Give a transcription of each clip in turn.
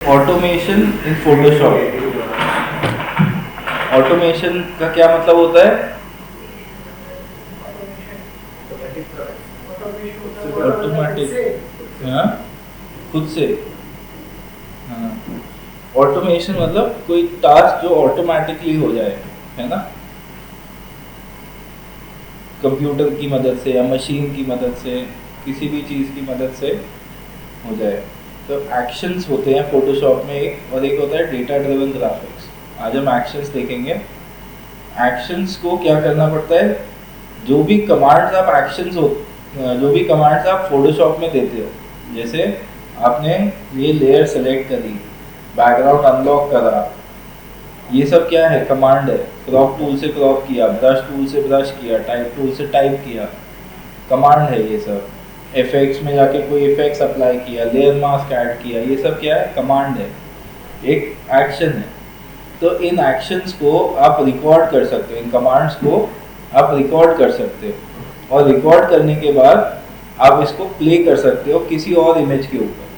Automation इन Photoshop. Automation का क्या मतलब होता है? ऑटोमेटिक, हाँ, खुद से। हाँ, ऑटोमेशन मतलब कोई टास्क जो ऑटोमेटिकली हो जाए, है ना, कंप्यूटर की मदद से या मशीन की मदद से, किसी भी चीज़ की मदद से हो जाए। तो एक्शंस होते हैं फोटोशॉप में एक, और एक होता है डेटा ड्रिवन ग्राफिक्स। आज हम एक्शंस देखेंगे। एक्शंस को क्या करना पड़ता है, जो भी कमांड्स आप एक्शंस हो, जो भी कमांड्स आप फोटोशॉप में देते हो, जैसे आपने ये लेयर सेलेक्ट करी, बैकग्राउंड अनलॉक करा, ये सब क्या है, कमांड है। क्रॉप टूल से क्रॉप किया, ब्रश टूल से ब्रश किया, टाइप टूल से टाइप किया, कमांड है ये सब। इफेक्ट्स में जाके कोई इफेक्ट्स अप्लाई किया, लेयर मास्क ऐड किया, ये सब क्या है, कमांड है, एक एक्शन है। तो इन एक्शंस को आप रिकॉर्ड कर सकते हो, इन कमांड्स को आप रिकॉर्ड कर सकते हो, और रिकॉर्ड करने के बाद आप इसको प्ले कर सकते हो किसी और इमेज के ऊपर।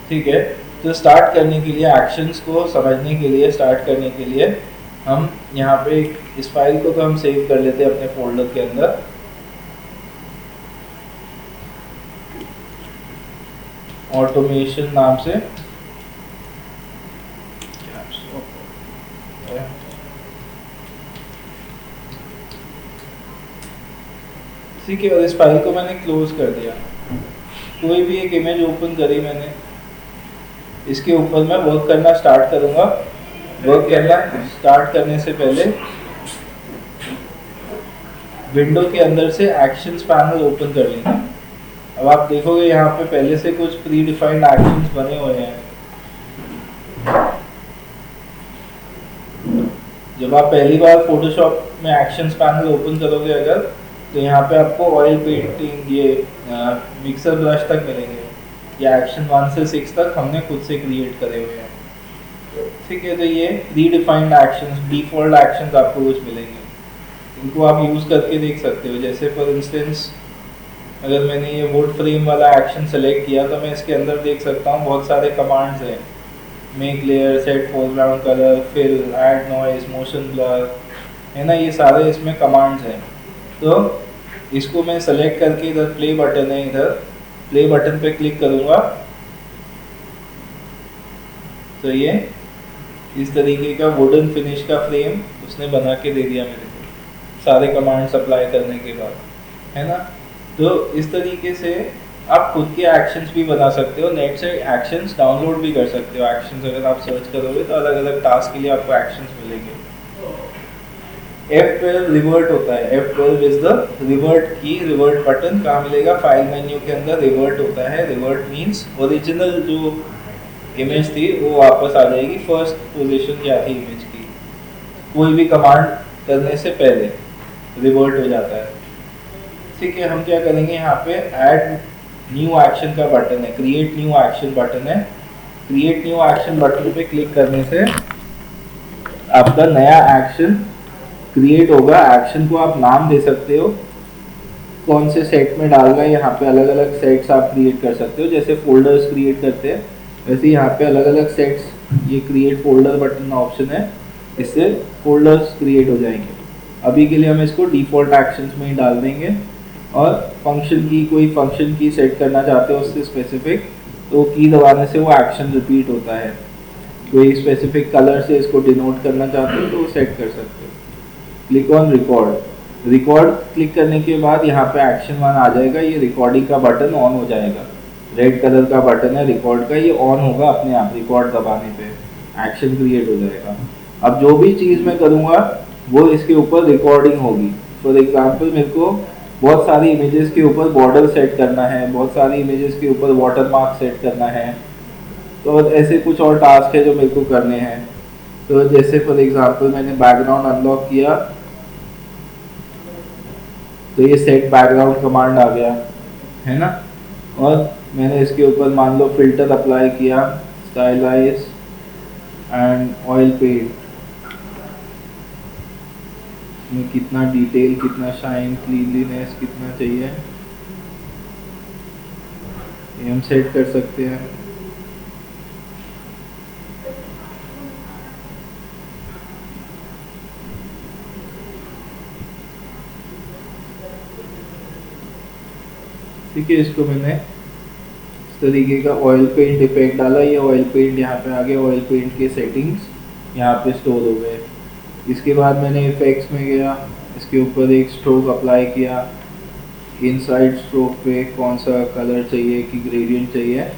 ठीक है, तो स्टार्ट करने के लिए, एक्शंस को समझने के लिए, स्टार्ट करने के लिए हम यहाँ पे इस फाइल को तो हम सेव कर लेते हैं अपने फोल्डर के अंदर। ऑटोमेशन नाम से, ठीक है, और इस फाइल को मैंने क्लोज कर दिया। कोई भी एक इमेज ओपन करी मैंने, इसके ऊपर मैं वर्क करना स्टार्ट करूंगा। वर्क करना स्टार्ट करने से पहले विंडो के अंदर से एक्शंस पैनल ओपन कर लेंगे। अब आप देखोगे यहाँ पे पहले से कुछ प्री डिफाइंड एक्शंस बने हुए हैं। जब आप पहली बार फोटोशॉप में एक्शंस पैनल ओपन करोगे अगर, तो यहाँ पे आपको ऑयल पेंटिंग, ये मिक्सर ब्रश तक मिलेंगे। ये एक्शन 1 से 6 तक हमने खुद से क्रिएट करे हुए हैं। ठीक है, तो ये pre defined actions, default actions आपको कुछ मिलेंगे, इनको आप यूज़ करके देख सकते हो। जैसे फॉर इंस्टेंस अगर मैंने ये वुड फ्रेम वाला एक्शन सेलेक्ट किया, तो मैं इसके अंदर देख सकता हूँ बहुत सारे कमांड्स हैं। Make layer, set foreground colour, fill, add noise, motion blur, है ना, ये सारे इसमें कमांड्स हैं। तो इसको मैं सेलेक्ट करके, इधर प्ले बटन है, इधर प्ले बटन पे क्लिक करूँगा तो ये इस तरीके का वुडन फिनिश का फ्रेम उसने बना के दे दिया मेरे को, सारे कमांड्स अप्लाई करने के बाद, है ना। तो इस तरीके से आप खुद के एक्शंस भी बना सकते हो, नेट से एक्शंस डाउनलोड भी कर सकते हो। एक्शंस अगर आप सर्च करोगे तो अलग अलग टास्क के लिए आपको एक्शंस मिलेंगे। F12 रिवर्ट होता है, F12 इज द रिवर्ट की, रिवर्ट बटन कहाँ मिलेगा, फाइल मेन्यू के अंदर रिवर्ट होता है। रिवर्ट मीन्स ओरिजिनल जो इमेज थी वो वापस आ जाएगी, फर्स्ट पोजीशन क्या थी इमेज की, कोई भी कमांड करने से पहले रिवर्ट हो जाता है। ठीक है, हम क्या करेंगे, यहाँ पे ऐड न्यू एक्शन का बटन है, क्रिएट न्यू एक्शन बटन है। क्रिएट न्यू एक्शन बटन पे क्लिक करने से आपका नया एक्शन क्रिएट होगा। एक्शन को आप नाम दे सकते हो, कौन से सेट में डालना है, यहाँ पे अलग अलग सेट्स आप क्रिएट कर सकते हो। जैसे फोल्डर्स क्रिएट करते हैं वैसे यहाँ पे अलग अलग सेट्स, ये क्रिएट फोल्डर बटन ऑप्शन है, इससे फोल्डर्स क्रिएट हो जाएंगे। अभी के लिए हम इसको डिफ़ॉल्ट एक्शंस में ही डाल देंगे। और फंक्शन की, कोई फंक्शन की सेट करना चाहते हो उससे स्पेसिफिक, तो की दबाने से वो एक्शन रिपीट होता है। कोई स्पेसिफिक कलर से इसको डिनोट करना चाहते हो तो वो सेट कर सकते हो। Click on record. Record click करने के बाद यहाँ पे एक्शन 1 आ जाएगा, ये रिकॉर्डिंग का बटन ऑन हो जाएगा। रेड कलर का बटन है रिकॉर्ड का, ये ऑन होगा अपने आप, रिकॉर्ड दबाने पे एक्शन क्रिएट हो जाएगा। अब जो भी चीज़ मैं करूँगा वो इसके ऊपर रिकॉर्डिंग होगी। फॉर एग्जाम्पल मेरे को बहुत सारी इमेजेस के ऊपर बॉर्डर सेट करना है, बहुत सारी इमेजेस के ऊपर वाटर मार्क सेट करना है, तो ऐसे कुछ और टास्क है जो मेरे को करने हैं। तो जैसे फॉर एग्जांपल मैंने बैकग्राउंड अनलॉक किया तो ये सेट बैकग्राउंड कमांड आ गया, है ना। और मैंने इसके ऊपर मान लो फिल्टर अप्लाई किया, स्टाइलाइज एंड ऑयल पेंट में कितना डिटेल, कितना शाइन, क्लीनलीनेस कितना चाहिए ये हम सेट कर सकते हैं। ठीक है, इसको मैंने इस तरीके का ऑयल पेंट इफेक्ट डाला, ये ऑयल पेंट यहाँ पे आ गया, ऑयल पेंट के सेटिंग्स यहाँ पे स्टोर हो गए। इसके बाद मैंने इफेक्ट्स में गया, इसके ऊपर एक स्ट्रोक अप्लाई किया, इनसाइड स्ट्रोक पे कौन सा कलर चाहिए कि ग्रेडियंट चाहिए,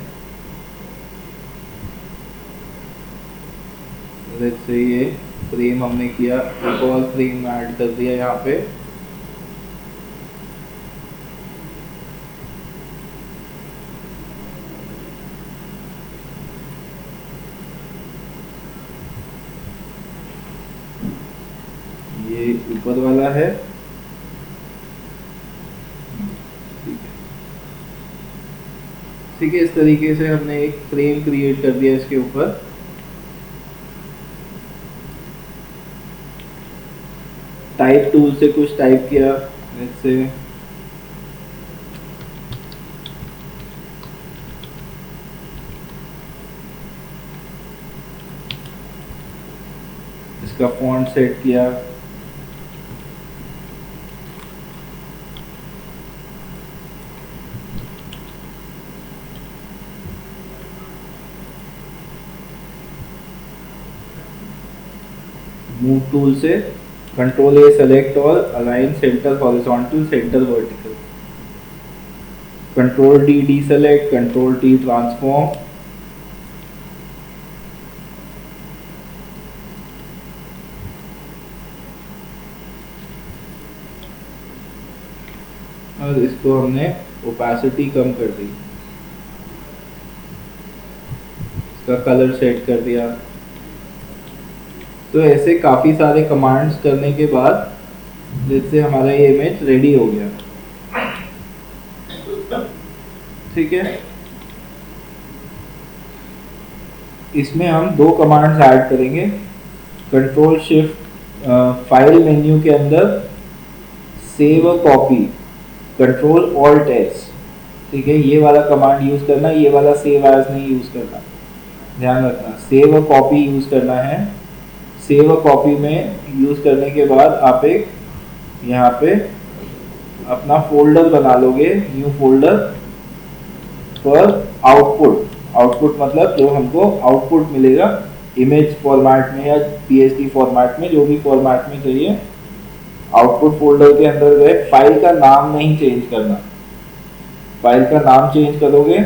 जैसे ये फ्रेम हमने किया, एक और फ्रेम ऐड कर दिया यहाँ पे। ये ऊपर वाला है, ठीक है। इस तरीके से हमने एक फ्रेम क्रिएट कर दिया इसके ऊपर। टाइप टूल से कुछ टाइप किया, जैसे इसका फॉन्ट सेट किया, मूव टूल से कंट्रोल ए सेलेक्ट और align centre horizontal centre vertical, control D deselect, control T transform, और इसको हमने ओपेसिटी कम कर दी, इसका कलर सेट कर दिया। तो ऐसे काफ़ी सारे कमांड्स करने के बाद जिससे हमारा ये इमेज रेडी हो गया, ठीक है। इसमें हम दो कमांड्स ऐड करेंगे, कंट्रोल शिफ्ट फाइल मेन्यू के अंदर save a copy, control alt S, ठीक है। ये वाला कमांड यूज करना, ये वाला सेव एज नहीं यूज करना, ध्यान रखना। सेव अ कॉपी यूज करना है। सेव अ कॉपी में यूज करने के बाद आप एक यहाँ पे अपना फोल्डर बना लोगे, new folder for output. Output मतलब जो हमको आउटपुट मिलेगा इमेज फॉर्मेट में या पीएसडी फॉर्मेट में, जो भी फॉर्मेट में चाहिए। आउटपुट फोल्डर के अंदर गए, फाइल का नाम नहीं चेंज करना, फाइल का नाम चेंज करोगे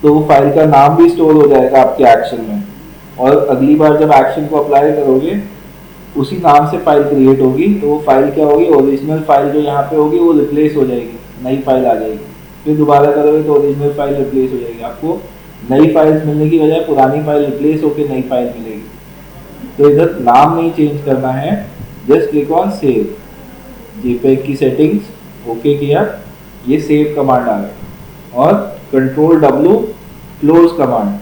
तो फाइल का नाम भी स्टोर हो जाएगा आपके एक्शन में, और अगली बार जब एक्शन को अप्लाई करोगे उसी नाम से फाइल क्रिएट होगी, तो वो फाइल क्या होगी, ओरिजिनल फाइल जो यहाँ पे होगी वो रिप्लेस हो जाएगी, नई फाइल आ जाएगी। फिर दोबारा करोगे तो ओरिजिनल फाइल रिप्लेस हो जाएगी, आपको नई फाइल्स मिलने की बजाय पुरानी फाइल रिप्लेस होकर नई फाइल मिलेगी। तो इधर नाम नहीं चेंज करना है, just click on save, JPEG की सेटिंग्स ओके किया, ये सेव कमांड आ गया, और control W close command.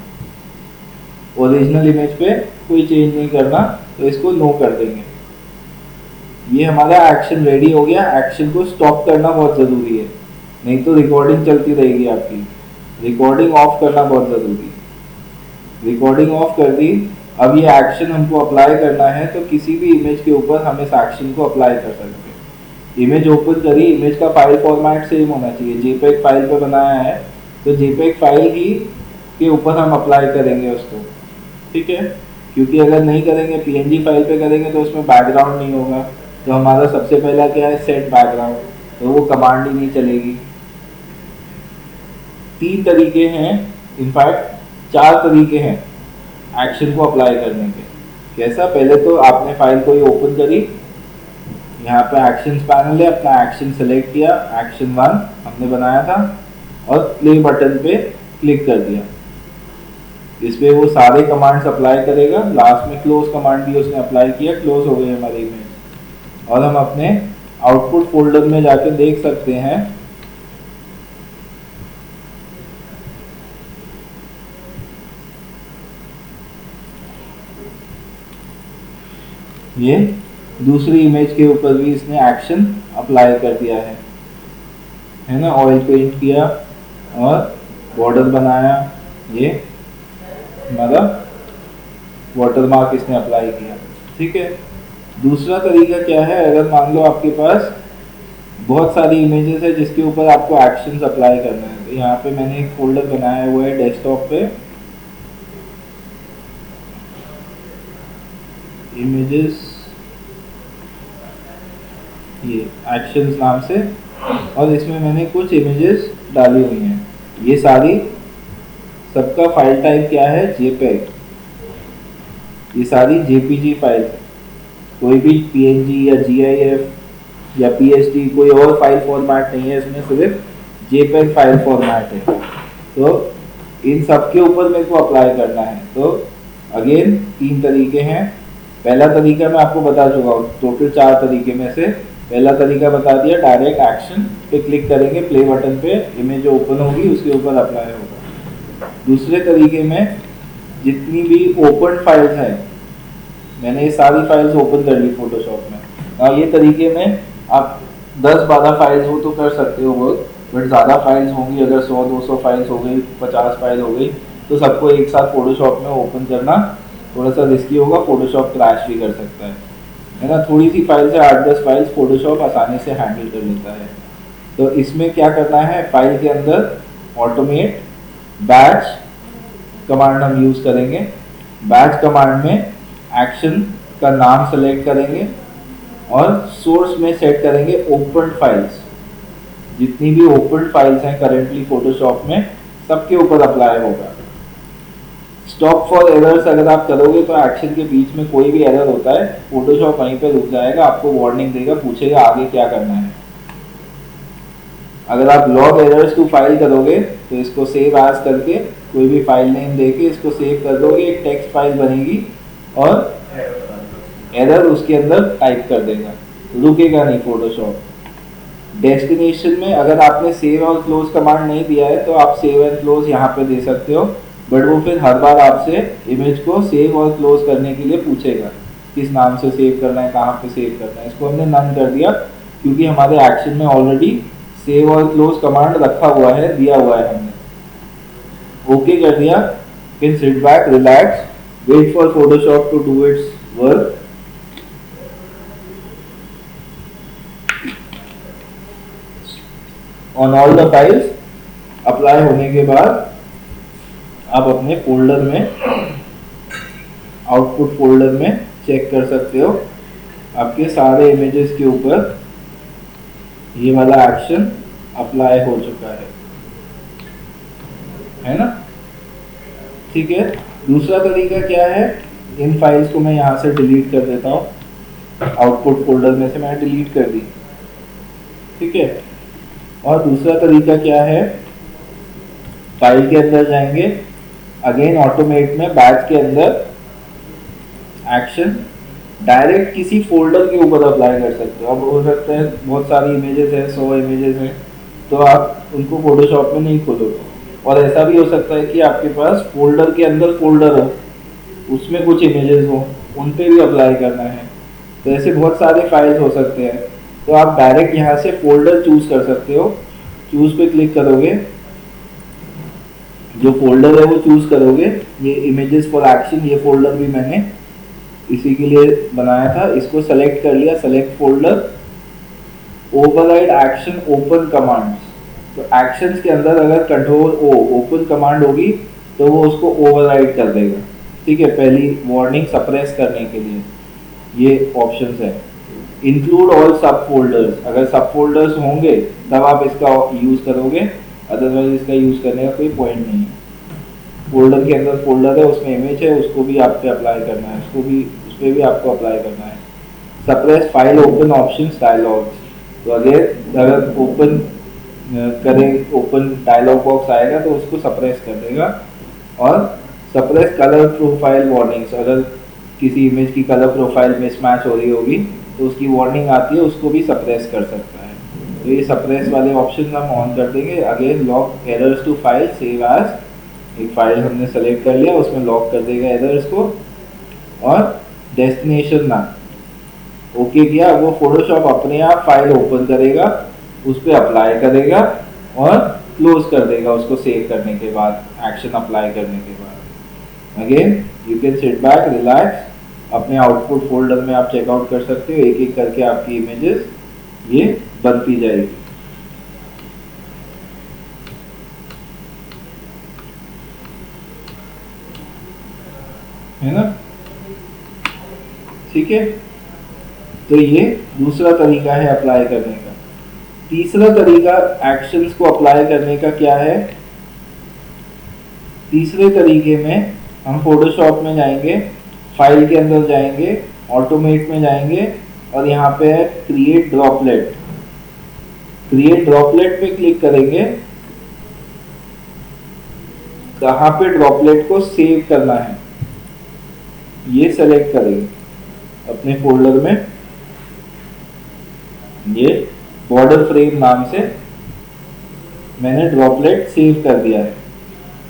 Original image पे कोई चेंज नहीं करना, तो इसको नो कर देंगे। ये हमारा एक्शन रेडी हो गया। एक्शन को स्टॉप करना बहुत ज़रूरी है, नहीं तो रिकॉर्डिंग चलती रहेगी आपकी। रिकॉर्डिंग ऑफ करना बहुत ज़रूरी है। रिकॉर्डिंग ऑफ कर दी, अब ये एक्शन हमको अप्लाई करना है, तो किसी भी इमेज के ऊपर हम इस एक्शन को अप्लाई कर सकते हैं। इमेज ओपन करी, इमेज का फाइल फॉर्मेट सेम होना चाहिए, जेपीईजी फाइल पे बनाया है तो जेपीईजी फाइल ही के ऊपर हम अप्लाई करेंगे उसको, ठीक है। क्योंकि अगर नहीं करेंगे, पीएनजी फाइल पे करेंगे तो उसमें बैकग्राउंड नहीं होगा, तो हमारा सबसे पहला क्या है, सेट बैकग्राउंड, तो वो कमांड ही नहीं चलेगी। 3 तरीके हैं, इनफैक्ट 4 तरीके हैं एक्शन को अप्लाई करने के। कैसा, पहले तो आपने फाइल को ही ओपन करी, यहाँ पे एक्शन पैनल है, अपना एक्शन सेलेक्ट किया, एक्शन 1 हमने बनाया था, और प्ले बटन पे क्लिक कर दिया। इस पे वो सारे कमांड्स अप्लाई करेगा। लास्ट में क्लोज कमांड भी उसने अप्लाई किया, क्लोज हो गई हमारी इमेज। और हम अपने आउटपुट फोल्डर में जाके देख सकते हैं ये दूसरी इमेज के ऊपर भी इसने एक्शन अप्लाई कर दिया है ना। ऑयल पेंट किया और बॉर्डर बनाया, ये हमारा वाटरमार्क इसने अप्लाई किया, ठीक है। दूसरा तरीका क्या है, अगर मान लो आपके पास बहुत सारी इमेजेस है जिसके ऊपर आपको एक्शंस अप्लाई करना है। तो यहाँ पे मैंने एक फोल्डर बनाया हुआ है डेस्कटॉप पे, इमेजेस, ये एक्शंस नाम से, और इसमें मैंने कुछ इमेजेस डाली हुई हैं। ये सारी, सबका फाइल टाइप क्या है, जेपेग। ये सारी जेपीजी फाइल्स है, कोई भी पीएनजी या जीआईएफ या पीएसडी कोई और फाइल फॉर्मेट नहीं है, इसमें सिर्फ जेपेग फाइल फॉर्मेट है। तो इन सब के ऊपर मेरे को अप्लाई करना है। तो अगेन 3 तरीके हैं। पहला तरीका मैं आपको बता चुका हूँ, टोटल 4 तरीके में से पहला तरीका बता दिया, डायरेक्ट एक्शन पे क्लिक करेंगे, प्ले बटन पे इमेज जो ओपन होगी उसके ऊपर अप्लाई होगा। दूसरे तरीके में जितनी भी ओपन फाइल्स हैं, मैंने ये सारी फाइल्स ओपन कर ली फोटोशॉप में, और ये तरीके में आप 10-12 फाइल्स हो तो कर सकते हो वर्क, बट ज़्यादा फाइल्स होंगी, अगर 100-200 फाइल्स हो गई, 50 फाइल हो गई, तो सबको एक साथ फोटोशॉप में ओपन करना थोड़ा सा रिस्की होगा, फोटोशॉप क्रैश भी कर सकता है ना। थोड़ी सी फाइल से 8-10 फाइल्स फोटोशॉप आसानी से हैंडल कर लेता है। तो इसमें क्या करना है, फाइल के अंदर ऑटोमेट बैच कमांड हम यूज़ करेंगे। बैच कमांड में एक्शन का नाम सेलेक्ट करेंगे और सोर्स में सेट करेंगे ओपन फाइल्स। जितनी भी ओपन फाइल्स हैं करेंटली फोटोशॉप में, सबके ऊपर अप्लाई होगा। स्टॉप फॉर एरर्स अगर आप करोगे तो एक्शन के बीच में कोई भी एरर होता है, फोटोशॉप वहीं पे रुक जाएगा, आपको वार्निंग देगा, पूछेगा आगे क्या करना है। अगर आप लॉग एरर्स टू फाइल करोगे तो इसको सेव एज करके कोई भी फाइल नेम देके इसको सेव कर दोगे, एक टेक्स्ट फाइल बनेगी और एरर उसके अंदर टाइप कर देगा, रुकेगा नहीं फोटोशॉप। डेस्टिनेशन में अगर आपने सेव और क्लोज कमांड नहीं दिया है तो आप सेव एंड क्लोज यहाँ पे दे सकते हो, बट वो फिर हर बार आपसे इमेज को सेव और क्लोज करने के लिए पूछेगा, किस नाम से सेव करना है, कहाँ पे सेव करना है। इसको हमने नन कर दिया क्योंकि हमारे एक्शन में ऑलरेडी सेव और क्लोज कमांड रखा हुआ है, दिया हुआ है हमने। ओके कर दिया, can sit back, relax, wait for Photoshop to do its work. On all the files apply होने के बाद आप अपने फोल्डर में, आउटपुट फोल्डर में चेक कर सकते हो, आपके सारे इमेजेस के ऊपर ये वाला एक्शन अप्लाई हो चुका है ना। ठीक है, दूसरा तरीका क्या है, इन फाइल्स को मैं यहाँ से डिलीट कर देता हूँ, आउटपुट फोल्डर में से मैंने डिलीट कर दी। ठीक है, और दूसरा तरीका क्या है, फाइल के अंदर जाएंगे, अगेन ऑटोमेट में बैच के अंदर एक्शन डायरेक्ट किसी फोल्डर के ऊपर अप्लाई कर सकते हो। अब हो सकता है बहुत सारी इमेजेस है, 100 इमेजेस हैं, तो आप उनको फोटोशॉप में नहीं खोलोगे, और ऐसा भी हो सकता है कि आपके पास फोल्डर के अंदर फोल्डर हो, उसमें कुछ इमेजेस हो, उन पे भी अप्लाई करना है। तो ऐसे बहुत सारे फाइल्स हो सकते हैं, तो आप डायरेक्ट यहाँ से फोल्डर चूज कर सकते हो। चूज पे क्लिक करोगे, जो फोल्डर है वो चूज करोगे। ये इमेजेस फॉर एक्शन, ये फोल्डर भी मैंने इसी के लिए बनाया था, इसको सेलेक्ट कर लिया, select folder, override action open commands. तो एक्शंस के अंदर अगर कंट्रोल ओ ओपन कमांड होगी तो वो उसको ओवरराइड कर देगा। ठीक है, पहली वार्निंग सप्रेस करने के लिए ये ऑप्शंस है। इंक्लूड ऑल सब फोल्डर्स, अगर सब फोल्डर्स होंगे तब आप इसका यूज करोगे, अदरवाइज इसका यूज करने का कोई पॉइंट नहीं है। फोल्डर के अंदर फोल्डर है, उसमें इमेज है, उसको भी आप पे अप्लाई करना है, उसको भी उस पर भी आपको अप्लाई करना है। Suppress file open options dialogues, तो अगर ओपन करें, ओपन डायलॉग बॉक्स आएगा तो उसको सप्रेस कर देगा। और सप्रेस कलर प्रोफाइल वार्निंग्स, अगर किसी इमेज की कलर प्रोफाइल मिसमैच हो रही होगी तो उसकी वार्निंग आती है, उसको भी सप्रेस कर सकता है। तो ये सप्रेस वाले ऑप्शन हम ऑन कर देंगे। Again log errors to file, save as, एक फाइल हमने सेलेक्ट कर लिया, उसमें लॉक कर देगा एरर्स को, और डेस्टिनेशन नाम ओके किया। वो फोटोशॉप अपने आप फाइल ओपन करेगा, उस पर अप्लाई करेगा और क्लोज कर देगा उसको सेव करने के बाद, एक्शन अप्लाई करने के बाद। Again you can sit back, relax, अपने आउटपुट फोल्डर में आप चेकआउट कर सकते हो एक एक करके आपकी इमेजेस। ये बनती जाएगी। है ना, ठीक है। तो ये दूसरा तरीका है अप्लाई करने का। तीसरा तरीका एक्शंस को अप्लाई करने का क्या है? तीसरे तरीके में हम फोटोशॉप में जाएंगे, फाइल के अंदर जाएंगे, ऑटोमेट में जाएंगे और यहाँ पे है क्रिएट ड्रॉपलेट। क्रिएट ड्रॉपलेट पे क्लिक करेंगे। कहाँ पे ड्रॉपलेट को सेव करना है ये सेलेक्ट करेंगे अपने फोल्डर में। ये बॉर्डर फ्रेम नाम से मैंने ड्रॉपलेट सेव कर दिया है।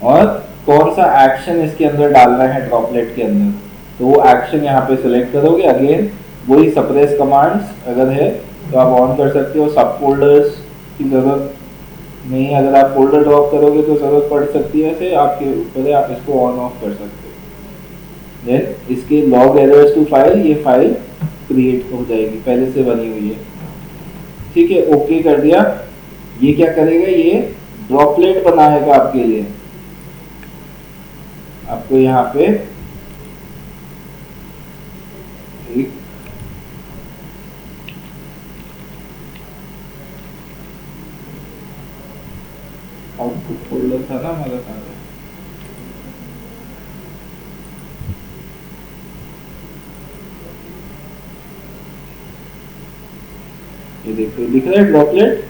और कौन सा एक्शन इसके अंदर डालना है ड्रॉपलेट के अंदर, तो वो एक्शन यहाँ पे सिलेक्ट करोगे। अगेन वही सप्रेस कमांड्स अगर है तो आप ऑन कर सकते हो। सब फोल्डर्स की जरूरत नहीं, अगर आप फोल्डर ड्रॉप करोगे तो जरूरत पड़ सकती है, ऐसे आपके ऊपर है, आप इसको ऑन ऑफ कर सकते हो। देन इसके लॉग एरर्स टू फाइल, ये फाइल क्रिएट हो जाएगी, पहले से बनी हुई है। ठीक है, ओके कर दिया। ये क्या करेगा, ये ड्रॉपलेट बनाएगा आपके लिए। आपको यहाँ पे एक आउटपुट फोल्डर था ना हमारा, कहाँ है? ये देखो लिख रहा है ड्रॉपलेट।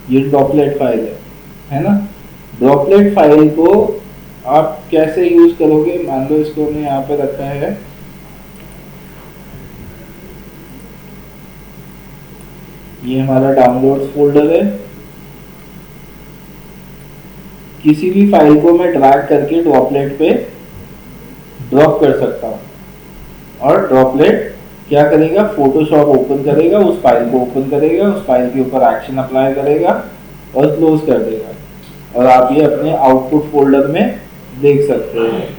ये ड्रॉपलेट फाइल है ना। ड्रॉपलेट फाइल को आप कैसे यूज करोगे, मान लो इसको हमने यहाँ पे रखा है। ये हमारा डाउनलोड्स फोल्डर है। किसी भी फाइल को मैं ड्रैग करके ड्रॉपलेट पे ड्रॉप कर सकता हूँ और ड्रॉपलेट क्या करेगा, फोटोशॉप ओपन करेगा, उस फाइल को ओपन करेगा, उस फाइल के ऊपर एक्शन अप्लाई करेगा और क्लोज कर देगा। और आप ये अपने आउटपुट फोल्डर में देख सकते हैं।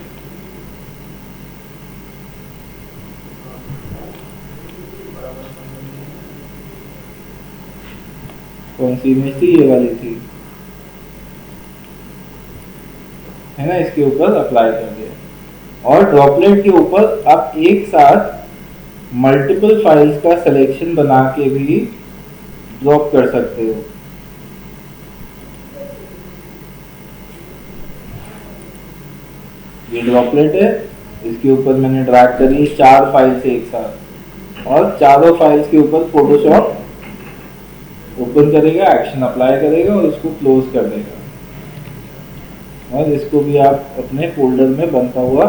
कौन सी इमेज थी, ये वाली थी, है ना। इसके ऊपर अप्लाई कर दिया और ड्रॉपलेट के ऊपर आप एक साथ मल्टीपल फाइल्स का सिलेक्शन बना के भी ड्रॉप कर सकते हो। ये ड्रॉपलेट है, इसके ऊपर मैंने ड्रैग करी 4 फाइल्स एक साथ और चारों फाइल्स के ऊपर फोटोशॉप ओपन करेगा, एक्शन अप्लाई करेगा और इसको क्लोज कर देगा। और इसको भी आप अपने फोल्डर में बनता हुआ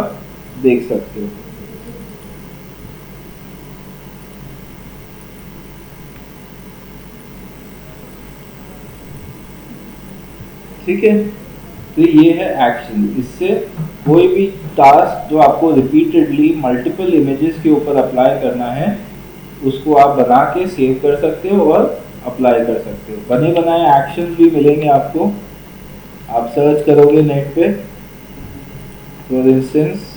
देख सकते हो। ठीक है, तो ये है एक्शन। इससे कोई भी टास्क जो आपको रिपीटेडली मल्टीपल इमेजेस के ऊपर अप्लाई करना है उसको आप बना के सेव कर सकते हो और अप्लाई कर सकते हो। बने बनाए एक्शन भी मिलेंगे आपको। आप सर्च करोगे नेट पे, for instance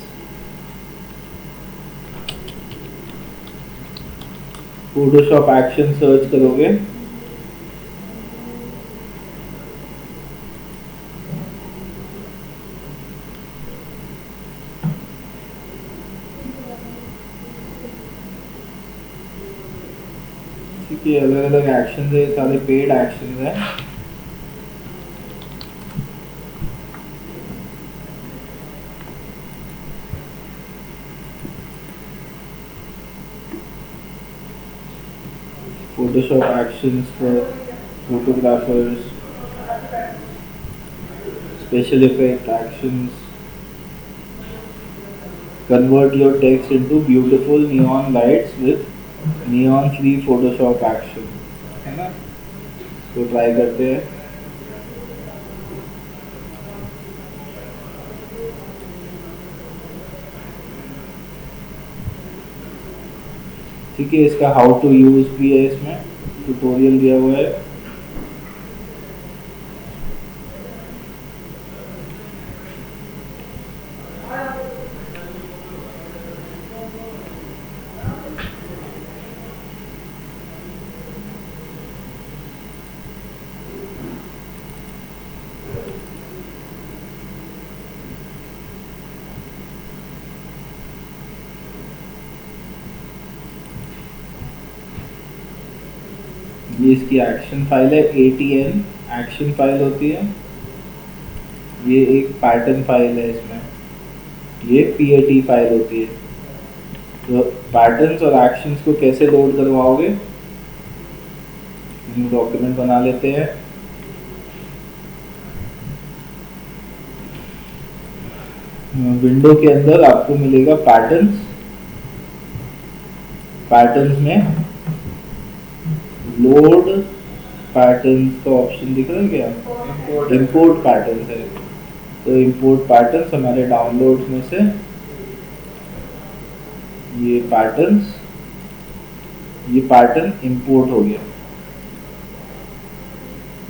Photoshop action search करोगे कि अलग अलग एक्शन है, सारे पेड एक्शन है। Photoshop actions for photographers, special effect actions, convert your text into beautiful neon lights with neon free Photoshop action, है ना। तो ट्राई करते हैं। ठीक है, इसका हाउ टू यूज भी है, इसमें ट्यूटोरियल दिया हुआ है। ये इसकी एक्शन फाइल है, ATN एक्शन फाइल होती है। ये एक पैटर्न फाइल है, इसमें ये PAT फाइल होती है। तो पैटर्न्स और एक्शंस को कैसे लोड करवाओगे, न्यू डॉक्यूमेंट बना लेते हैं। विंडो के अंदर आपको मिलेगा पैटर्न्स, पैटर्न्स में लोड पैटर्न्स का ऑप्शन दिख रहा है क्या, इंपोर्ट पैटर्न्स है। तो इंपोर्ट पैटर्न्स हमारे डाउनलोड्स में से ये पैटर्न्स, ये पैटर्न इंपोर्ट हो गया,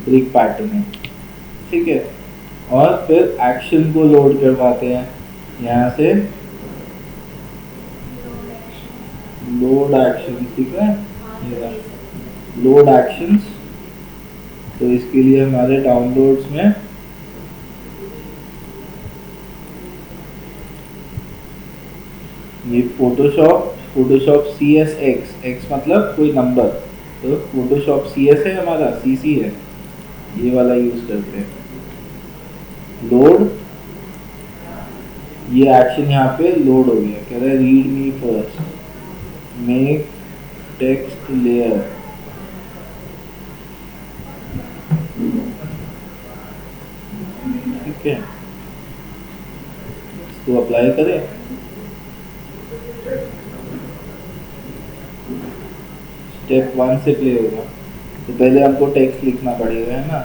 ब्रिक पैटर्न है, ठीक है। और फिर एक्शन को लोड करवाते हैं यहाँ से, लोड एक्शन, ठीक है, लोड एक्शंस। तो इसके लिए हमारे डाउनलोड्स में ये फोटोशॉप CSX, X मतलब कोई नंबर, तो फोटोशॉप CS है हमारा, CC है, ये वाला यूज करते हैं। लोड, ये एक्शन यहाँ पे लोड हो गया, कह रहा है रीड मी फर्स्ट, मेक टेक्स्ट लेयर, ठीक है। इसको अप्लाई करें, स्टेप 1 से प्ले होगा। तो पहले हमको टेक्स्ट लिखना पड़ेगा, है ना,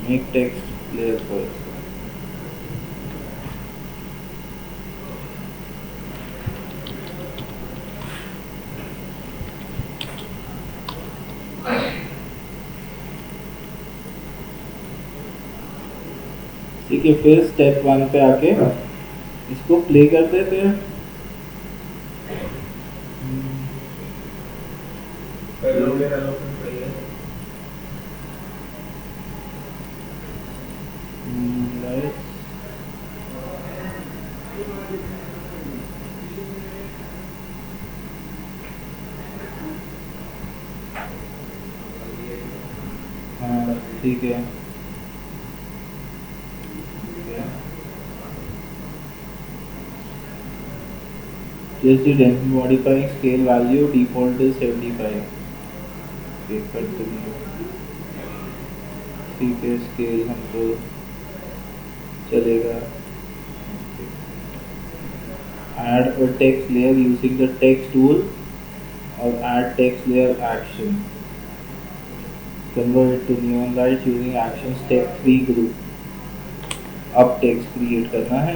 मेक टेक्स्ट लेयर फर्स्ट। ठीक है, फिर स्टेप 1 पे आके इसको प्ले कर देते हैं। हाँ ठीक है, just the density modifying scale value default is 75, ठीक है, स्केल हमको चलेगा। add a text layer using the text tool और add text layer action, convert it to neon lights using actions text free group। अब text create करना है,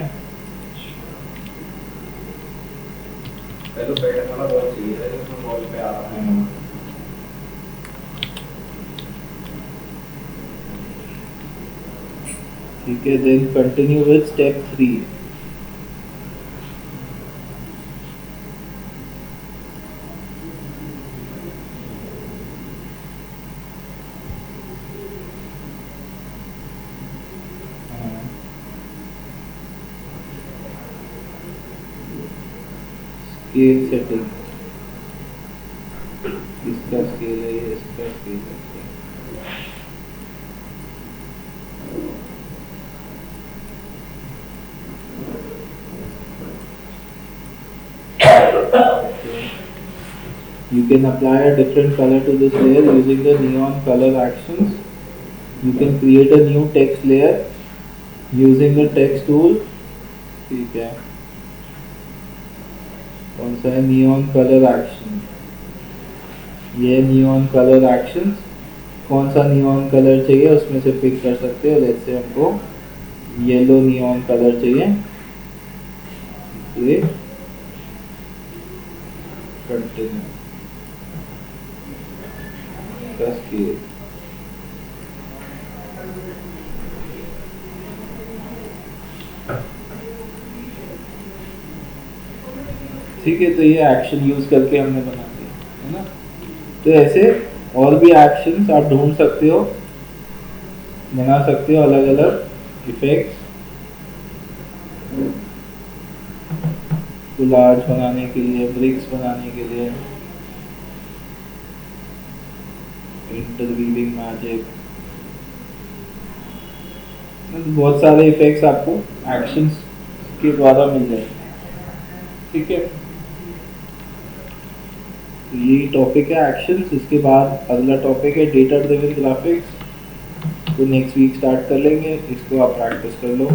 पहले pattern वाला बॉल चाहिए था, जिसमें बॉल पे आ रहा है। ठीक है, then continue with step 3। Scale setting, इसका स्केल है, ये इसका स्केल है। You can apply a different color to this layer using the neon color actions. You can create a new text layer using the text tool, ठीक है। कौन सा है, नियॉन कलर एक्शन, ये नियॉन कलर एक्शंस, कौन सा neon colour चाहिए उसमें से पिक कर सकते हो। जैसे हमको येलो नियॉन कलर चाहिए, ये कंटिन्यू स्केल, ठीक है। तो ये एक्शन यूज करके हमने बना दिया, है ना। तो ऐसे और भी एक्शंस आप ढूंढ सकते हो, बना सकते हो अलग अलग इफेक्ट्स, कोलाज बनाने के लिए, ब्रिक्स बनाने के लिए। इंटरवीविंग मैजिक, बहुत सारे इफेक्ट्स आपको एक्शंस के द्वारा मिल जाएंगे। ठीक है, तो ये टॉपिक है एक्शंस। इसके बाद अगला टॉपिक है डेटा ड्रिवन ग्राफिक्स, तो नेक्स्ट वीक स्टार्ट कर लेंगे, इसको आप प्रैक्टिस कर लो।